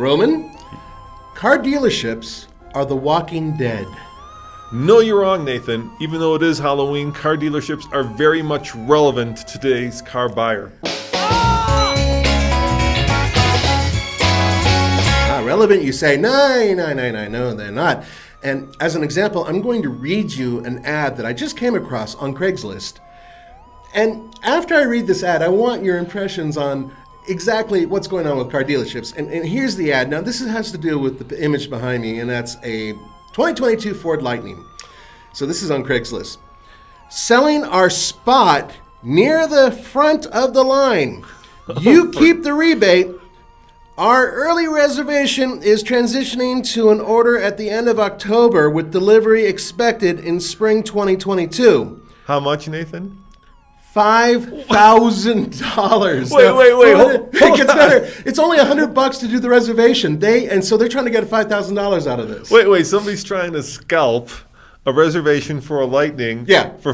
Roman, car dealerships are the walking dead. No, you're wrong, Nathan. Even though it is Halloween, car dealerships are very much relevant to today's car buyer. Relevant, you say? No, they're not. And as an example, I'm going to read you an ad that I just came across on Craigslist. And after I read this ad, I want your impressions on exactly what's going on with car dealerships. And here's the ad. Now, this has to do with the image behind me, and that's a 2022 Ford Lightning. So this is on Craigslist. Selling our spot near the front of the line. You keep the rebate. Our early reservation is transitioning to an order at the end of October with delivery expected in spring 2022. How much, Nathan? $5,000. Wait. It gets better. It's only $100 to do the reservation. So they're trying to get $5,000 out of this. Wait. Somebody's trying to scalp a reservation for a Lightning. Yeah. For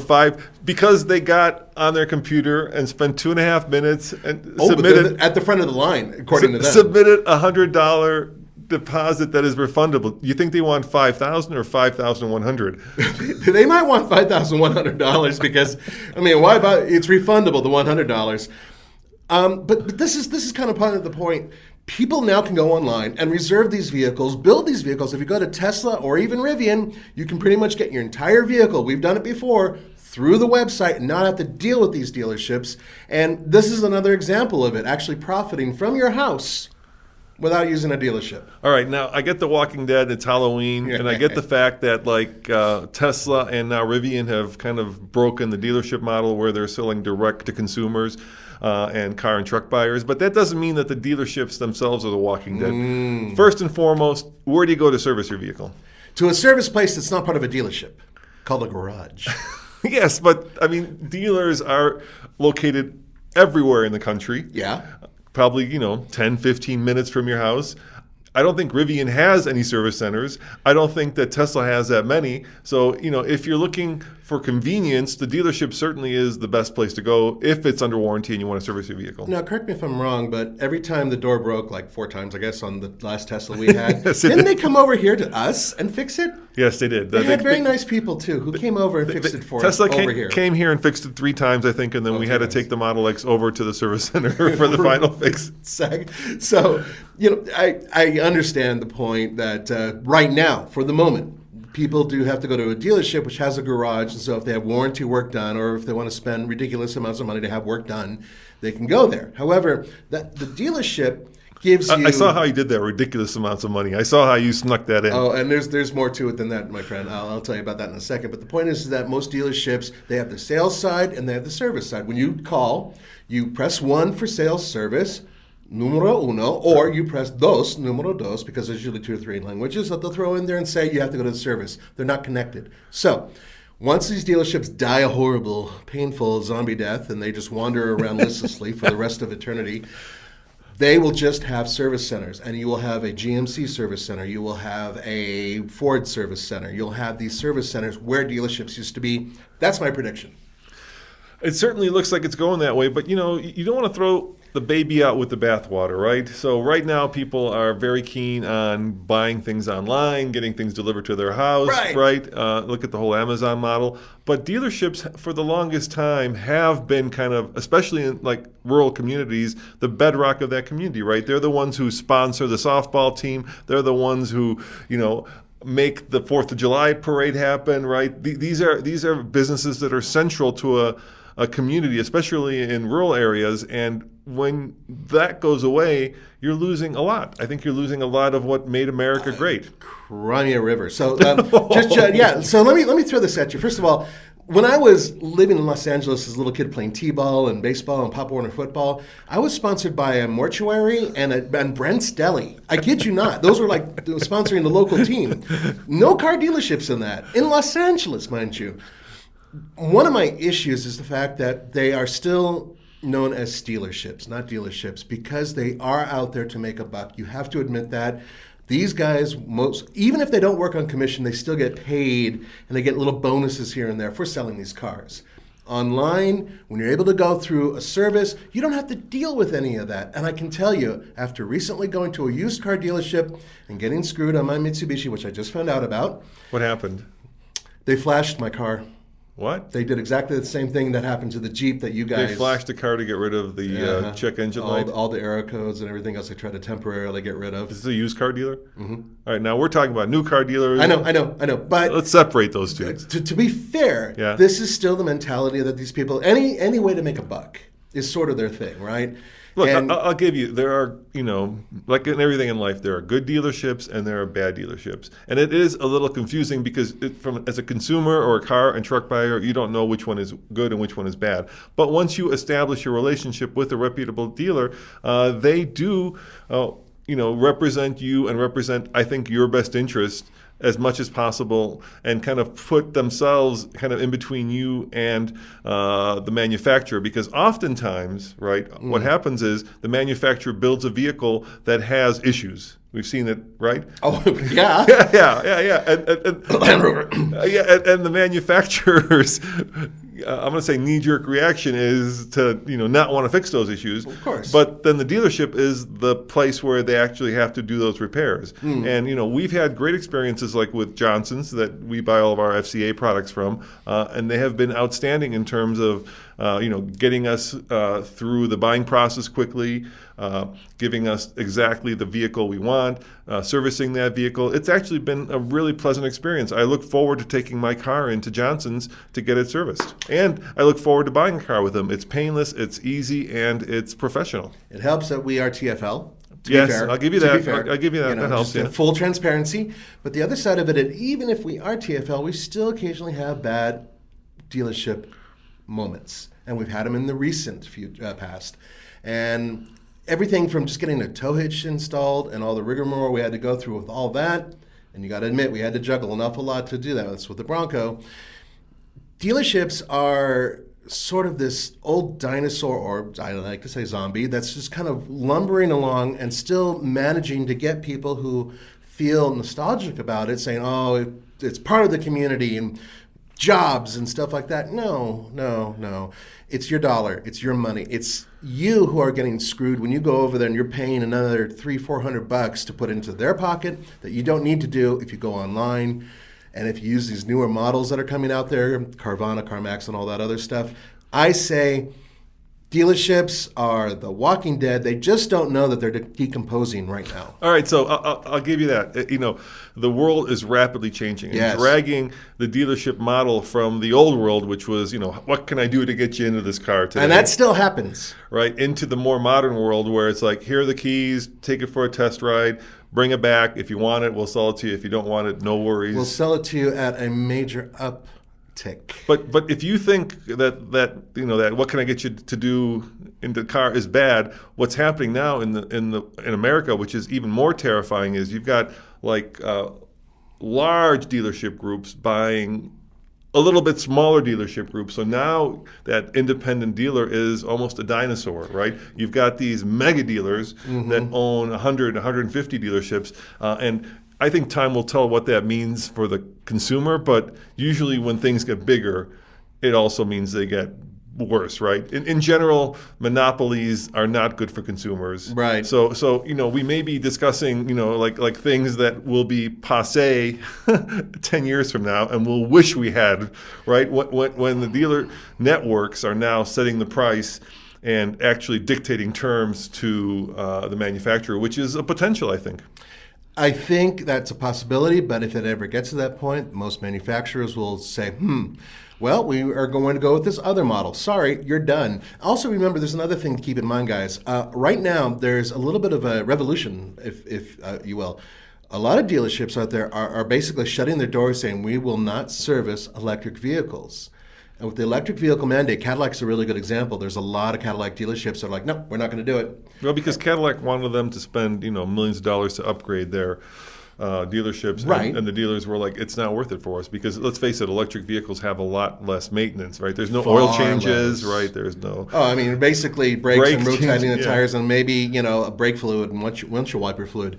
because they got on their computer and spent 2.5 minutes and submitted at the front of the line, according to them. Submitted $100 deposit that is refundable. You think they want $5,000 or $5,100? They might want $5,100 because, why about it's refundable, the $100. But this is kind of part of the point. People now can go online and reserve these vehicles, build these vehicles. If you go to Tesla or even Rivian, you can pretty much get your entire vehicle. We've done it before through the website and not have to deal with these dealerships. And this is another example of it, actually profiting from your house without using a dealership. All right, now I get the Walking Dead, it's Halloween, and I get the fact that Tesla and now Rivian have kind of broken the dealership model where they're selling direct to consumers and car and truck buyers, but that doesn't mean that the dealerships themselves are the Walking Dead. First and foremost, where do you go to service your vehicle? To a service place that's not part of a dealership, called a garage. Yes, but dealers are located everywhere in the country. Yeah. Probably, 10, 15 minutes from your house. I don't think Rivian has any service centers. I don't think that Tesla has that many. So, if you're looking for convenience, the dealership certainly is the best place to go if it's under warranty and you want to service your vehicle. Now, correct me if I'm wrong, but every time the door broke, like 4 times, I guess, on the last Tesla we had, Yes, didn't they come over here to us and fix it? Yes, they did. They had very nice people, too, who came over and fixed it for us over here. Tesla came here and fixed it 3 times, I think, and then we had to take the Model X over to the service center for the final fix. So, I understand the point that right now, for the moment, people do have to go to a dealership which has a garage, and so if they have warranty work done or if they want to spend ridiculous amounts of money to have work done, they can go there. However, the dealership gives you... I saw how you did that, ridiculous amounts of money. I saw how you snuck that in. Oh, and there's more to it than that, my friend. I'll tell you about that in a second. But the point is that most dealerships, they have the sales side and they have the service side. When you call, you press 1 for sales service, numero uno, or you press dos, numero dos, because there's usually 2 or 3 languages that they'll throw in there and say you have to go to the service. They're not connected. So once these dealerships die a horrible, painful zombie death and they just wander around listlessly for the rest of eternity, they will just have service centers, and you will have a GMC service center. You will have a Ford service center. You'll have these service centers where dealerships used to be. That's my prediction. It certainly looks like it's going that way, but you don't want to throw the baby out with the bathwater, right? So right now people are very keen on buying things online, getting things delivered to their house, right? Look at the whole Amazon model. But dealerships for the longest time have been kind of, especially in rural communities, the bedrock of that community, right? They're the ones who sponsor the softball team. They're the ones who, make the 4th of July parade happen, right? These are businesses that are central to a community, especially in rural areas, and when that goes away, you're losing a lot. I think you're losing a lot of what made America great. Cry me a river. So So let me throw this at you. First of all, when I was living in Los Angeles as a little kid playing t-ball and baseball and Pop Warner football, I was sponsored by a mortuary and Brent's Deli. I kid you not. Those were sponsoring the local team. No car dealerships in that. In Los Angeles, mind you. One of my issues is the fact that they are still known as stealerships, not dealerships, because they are out there to make a buck. You have to admit that. These guys, even if they don't work on commission, they still get paid, and they get little bonuses here and there for selling these cars. Online, when you're able to go through a service, you don't have to deal with any of that. And I can tell you, after recently going to a used car dealership and getting screwed on my Mitsubishi, which I just found out about. What happened? They flashed my car. What? They did exactly the same thing that happened to the Jeep that you guys... They flashed the car to get rid of the check engine light? All the error codes and everything else they tried to temporarily get rid of. This is a used car dealer? Mm-hmm. All right, now we're talking about new car dealers. I know. But let's separate those two. To be fair, this is still the mentality that these people... Any way to make a buck is sort of their thing, right? Look, I'll give you, there are, like in everything in life, there are good dealerships and there are bad dealerships. And it is a little confusing because as a consumer or a car and truck buyer, you don't know which one is good and which one is bad. But once you establish your relationship with a reputable dealer, they do, represent you and represent, I think, your best interest as much as possible and kind of put themselves kind of in between you and the manufacturer, because oftentimes, right, what happens is the manufacturer builds a vehicle that has issues. We've seen it, right? Oh, yeah. Yeah. Land Rover. And the manufacturer's, I'm going to say knee-jerk reaction is to, not want to fix those issues. Of course. But then the dealership is the place where they actually have to do those repairs. And, we've had great experiences like with Johnson's that we buy all of our FCA products from, and they have been outstanding in terms of, getting us through the buying process quickly, giving us exactly the vehicle we want, servicing that vehicle. It's actually been a really pleasant experience. I look forward to taking my car into Johnson's to get it serviced. And I look forward to buying a car with them. It's painless, it's easy, and it's professional. It helps that we are TFL. Yes, I'll give you that. I'll give you that. That helps. Just full transparency. But the other side of it, even if we are TFL, we still occasionally have bad dealership moments. And we've had them in the recent past. And everything from just getting a tow hitch installed and all the rigmarole we had to go through with all that, and you got to admit, we had to juggle an awful lot to do that. That's with the Bronco. Dealerships are sort of this old dinosaur, or I like to say zombie, that's just kind of lumbering along and still managing to get people who feel nostalgic about it, saying, oh, it's part of the community and jobs and stuff like that. No. It's your dollar. It's your money. It's you who are getting screwed when you go over there and you're paying another $300-400 to put into their pocket that you don't need to do if you go online. And if you use these newer models that are coming out there, Carvana, CarMax, and all that other stuff, I say dealerships are the walking dead. They just don't know that they're decomposing right now. All right, so I'll give you that. The world is rapidly changing. Yes. And dragging the dealership model from the old world, which was, what can I do to get you into this car today? And that still happens. Right, into the more modern world where it's like, here are the keys, take it for a test ride, bring it back. If you want it, we'll sell it to you. If you don't want it, no worries. We'll sell it to you at a major uptick. But if you think that what can I get you to do in the car is bad, what's happening now in America, which is even more terrifying, is you've got large dealership groups buying a little bit smaller dealership groups. So now that independent dealer is almost a dinosaur, right? You've got these mega dealers that own 100, 150 dealerships, and I think time will tell what that means for the consumer, but usually when things get bigger, it also means they get worse, right? In general, monopolies are not good for consumers. Right. So we may be discussing, like things that will be passé 10 years from now, and we'll wish we had, right? When the dealer networks are now setting the price and actually dictating terms to the manufacturer, which is a potential, I think. I think that's a possibility, but if it ever gets to that point, most manufacturers will say, well, we are going to go with this other model. Sorry, you're done. Also remember, there's another thing to keep in mind, guys. Right now, there's a little bit of a revolution, if you will. A lot of dealerships out there are basically shutting their doors saying, we will not service electric vehicles. And with the electric vehicle mandate, Cadillac's a really good example. There's a lot of Cadillac dealerships that are like, no, we're not going to do it. Well, because Cadillac wanted them to spend, millions of dollars to upgrade their dealerships, Right. and the dealers were like, it's not worth it for us because let's face it, electric vehicles have a lot less maintenance, right? There's no oil Far changes, less. right? There's no. Oh, I mean, basically brakes and Brakes, rotating the yeah. tires and maybe, a brake fluid and windshield wiper fluid.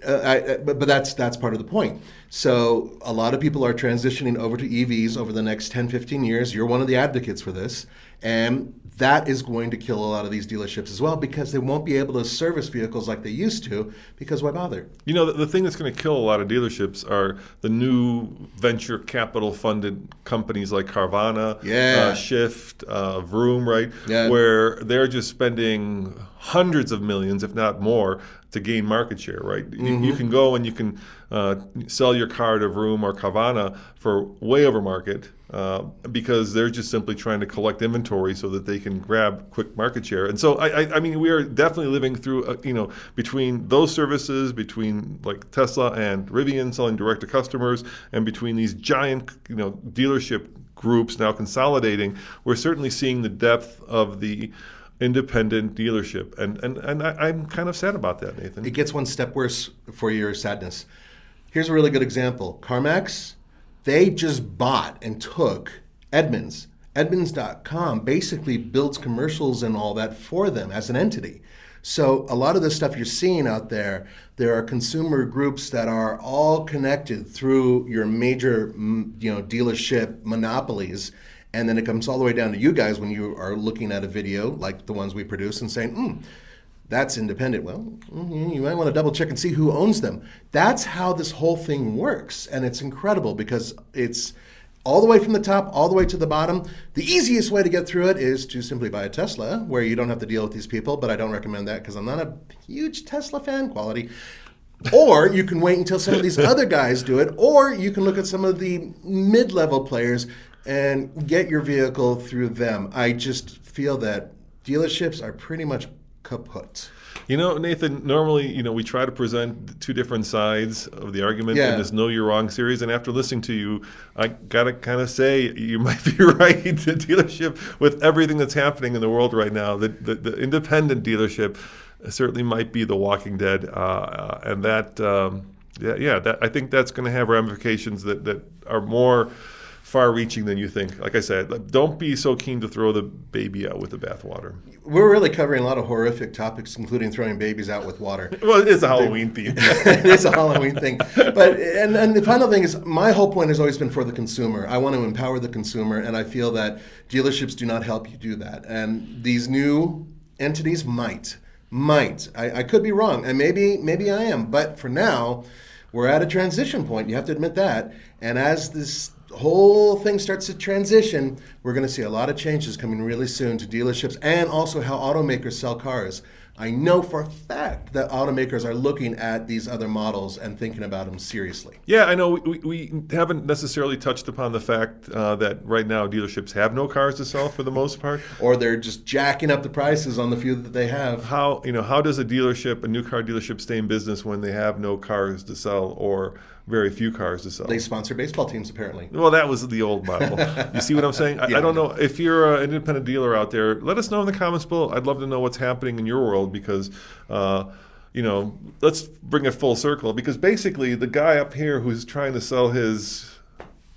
But that's part of the point. So a lot of people are transitioning over to EVs over the next 10, 15 years. You're one of the advocates for this. And that is going to kill a lot of these dealerships as well because they won't be able to service vehicles like they used to because why bother? The thing that's going to kill a lot of dealerships are the new venture capital funded companies like Carvana, Yeah. Shift, Vroom, right? Yeah. Where they're just spending hundreds of millions, if not more, to gain market share, right? You can go and you can sell your car to Vroom or Carvana for way over market because they're just simply trying to collect inventory so that they can grab quick market share. And so, I mean, we are definitely living through, between those services, between like Tesla and Rivian selling direct to customers, and between these giant, dealership groups now consolidating, we're certainly seeing the depth of the independent dealership, and I'm kind of sad about that, Nathan. It gets one step worse for your sadness. Here's a really good example. CarMax, they just bought and took Edmunds. Edmunds.com basically builds commercials and all that for them as an entity. So a lot of the stuff you're seeing out there are consumer groups that are all connected through your major, dealership monopolies. And then it comes all the way down to you guys when you are looking at a video like the ones we produce and saying, that's independent. Well, you might want to double check and see who owns them. That's how this whole thing works. And it's incredible because it's all the way from the top, all the way to the bottom. The easiest way to get through it is to simply buy a Tesla where you don't have to deal with these people. But I don't recommend that because I'm not a huge Tesla fan quality. Or you can wait until some of these other guys do it. Or you can look at some of the mid-level players and get your vehicle through them. I just feel that dealerships are pretty much kaput. Nathan, normally, we try to present two different sides of the argument in this Know You're Wrong series. And after listening to you, I got to kind of say you might be right. The dealership, with everything that's happening in the world right now, the independent dealership certainly might be the Walking Dead. And that, I think that's going to have ramifications that are more far-reaching than you think. Like I said, don't be so keen to throw the baby out with the bathwater. We're really covering a lot of horrific topics, including throwing babies out with water. Well, it's a Halloween theme. It is a Halloween thing. But and the final thing is, my whole point has always been for the consumer. I want to empower the consumer, and I feel that dealerships do not help you do that. And these new entities might. I could be wrong, and maybe I am. But for now, we're at a transition point. You have to admit that. And as this whole thing starts to transition, we're going to see a lot of changes coming really soon to dealerships and also how automakers sell cars. I know for a fact that automakers are looking at these other models and thinking about them seriously. Yeah, I know we haven't necessarily touched upon the fact that right now dealerships have no cars to sell for the most part. Or they're just jacking up the prices on the few that they have. How does a new car dealership stay in business when they have no cars to sell or very few cars to sell? They sponsor baseball teams, apparently. Well, that was the old model. You see what I'm saying? I don't know. If you're an independent dealer out there, let us know in the comments below. I'd love to know what's happening in your world because, let's bring it full circle. Because basically, the guy up here who's trying to sell his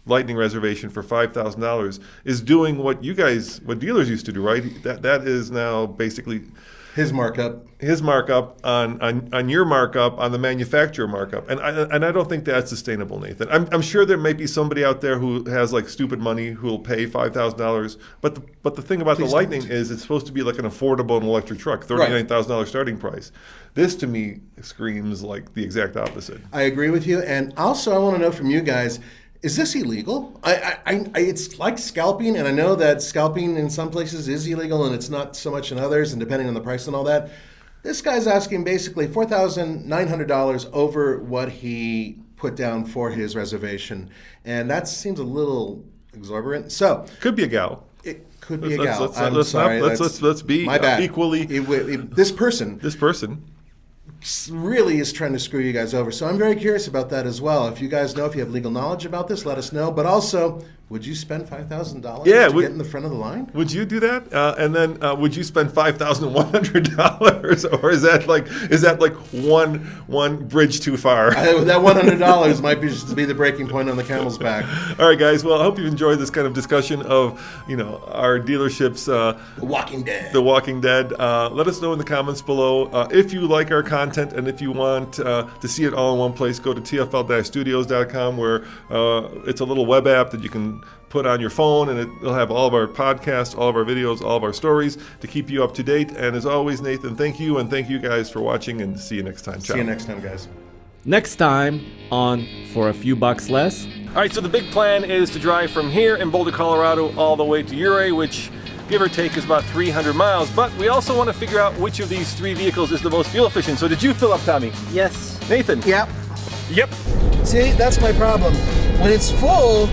Lightning reservation for $5,000 is doing what dealers used to do, right? That is now basically his markup on your markup on the manufacturer markup, and I don't think that's sustainable, Nathan. I'm sure there might be somebody out there who has like stupid money who will pay $5,000, but the thing about the Lightning is it's supposed to be like an affordable and electric truck, $39,000 starting price. This to me screams like the exact opposite. I agree with you, and also I want to know from you guys. Is this illegal? It's like scalping, and I know that scalping in some places is illegal, and it's not so much in others, and depending on the price and all that. This guy's asking basically $4,900 over what he put down for his reservation, and that seems a little exorbitant. So could be a gal. It could be a gal. Let's be equally. This person really is trying to screw you guys over. So I'm very curious about that as well. If you guys know, if you have legal knowledge about this, let us know. But also, would you spend $5,000 Yeah, to get in the front of the line? Would you do that? And then would you spend $5,100, or is that like one bridge too far? That $100 might be just to be the breaking point on the camel's back. All right, guys. Well, I hope you've enjoyed this kind of discussion of our dealerships. The Walking Dead. The Walking Dead. Let us know in the comments below if you like our content, and if you want to see it all in one place. Go to tfl-studios.com, where it's a little web app that you can put on your phone, and it'll have all of our podcasts, all of our videos, all of our stories to keep you up to date. And as always, Nathan, thank you, and thank you guys for watching, and see you next time. Ciao. See you next time, guys. Next time on For a Few Bucks Less. All right, so the big plan is to drive from here in Boulder, Colorado, all the way to Ouray, which, give or take, is about 300 miles. But we also want to figure out which of these three vehicles is the most fuel efficient. So did you fill up, Tommy? Yes. Nathan? Yep. Yep. See, that's my problem. When it's full,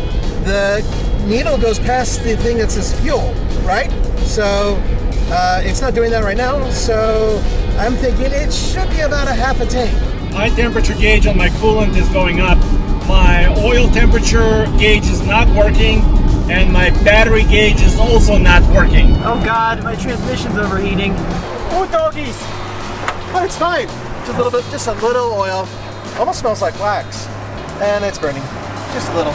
the needle goes past the thing that says fuel, right? So it's not doing that right now. So I'm thinking it should be about a half a tank. My temperature gauge on my coolant is going up. My oil temperature gauge is not working, and my battery gauge is also not working. Oh God, my transmission's overheating. Oh doggies! Oh, it's fine. Just a little oil. Almost smells like wax, and it's burning. Just a little.